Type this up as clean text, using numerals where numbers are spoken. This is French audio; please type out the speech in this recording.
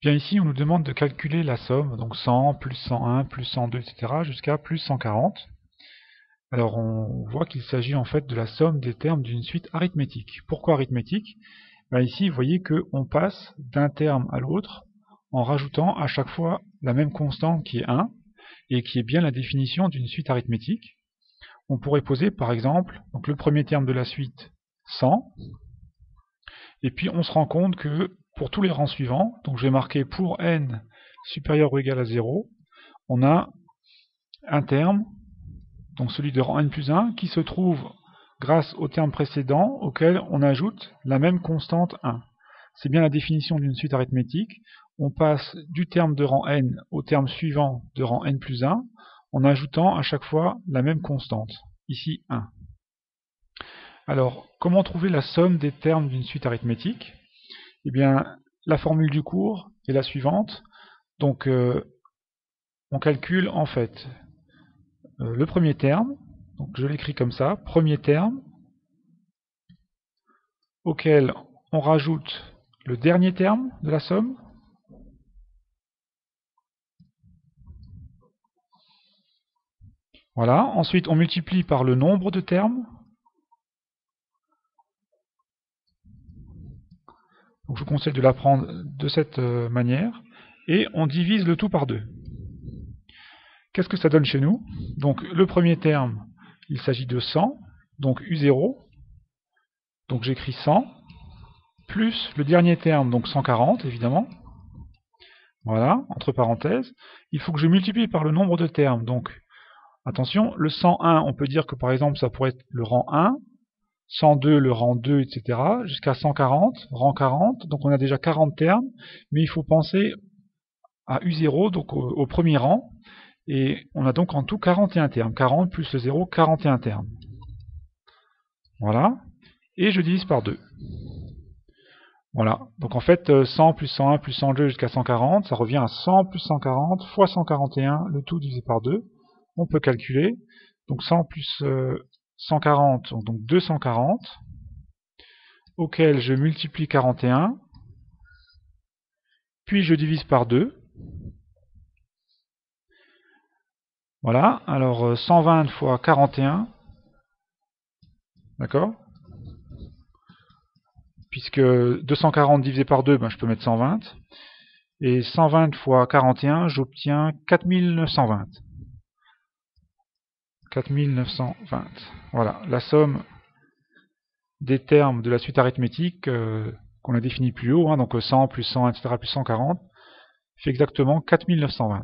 Bien ici, on nous demande de calculer la somme, donc 100, plus 101, plus 102, etc., jusqu'à plus 140. Alors on voit qu'il s'agit en fait de la somme des termes d'une suite arithmétique. Pourquoi arithmétique? Ici, vous voyez qu'on passe d'un terme à l'autre en rajoutant à chaque fois la même constante qui est 1, et qui est bien la définition d'une suite arithmétique. On pourrait poser par exemple donc le premier terme de la suite 100, et puis on se rend compte que pour tous les rangs suivants, donc je vais marquer pour n supérieur ou égal à 0, on a un terme, donc celui de rang n plus 1, qui se trouve grâce au terme précédent auquel on ajoute la même constante 1. C'est bien la définition d'une suite arithmétique. On passe du terme de rang n au terme suivant de rang n plus 1 en ajoutant à chaque fois la même constante, ici 1. Alors, comment trouver la somme des termes d'une suite arithmétique? Eh bien, la formule du cours est la suivante. Donc, on calcule en fait le premier terme, donc je l'écris comme ça, premier terme, auquel on rajoute le dernier terme de la somme, voilà. Ensuite, on multiplie par le nombre de termes. Donc, je vous conseille de l'apprendre de cette manière. Et on divise le tout par 2. Qu'est-ce que ça donne chez nous? Donc, le premier terme, il s'agit de 100, donc U0. Donc, j'écris 100, plus le dernier terme, donc 140, évidemment. Voilà, entre parenthèses. Il faut que je multiplie par le nombre de termes. Donc, attention, le 101, on peut dire que par exemple, ça pourrait être le rang 1, 102, le rang 2, etc., jusqu'à 140, rang 40. Donc, on a déjà 40 termes, mais il faut penser à U0, donc au premier rang. Et on a donc en tout 41 termes. 40 plus le 0, 41 termes. Voilà. Et je divise par 2. Voilà. Donc en fait, 100 plus 101 plus 102 jusqu'à 140, ça revient à 100 plus 140 fois 141, le tout divisé par 2. On peut calculer. Donc 100 plus 140, donc 240, auquel je multiplie 41, puis je divise par 2. Voilà. Alors 120 fois 41, d'accord? Puisque 240 divisé par 2, je peux mettre 120. Et 120 fois 41, j'obtiens 4920. 4920. Voilà, la somme des termes de la suite arithmétique qu'on a définie plus haut, donc 100 plus 100, etc., plus 140, fait exactement 4920.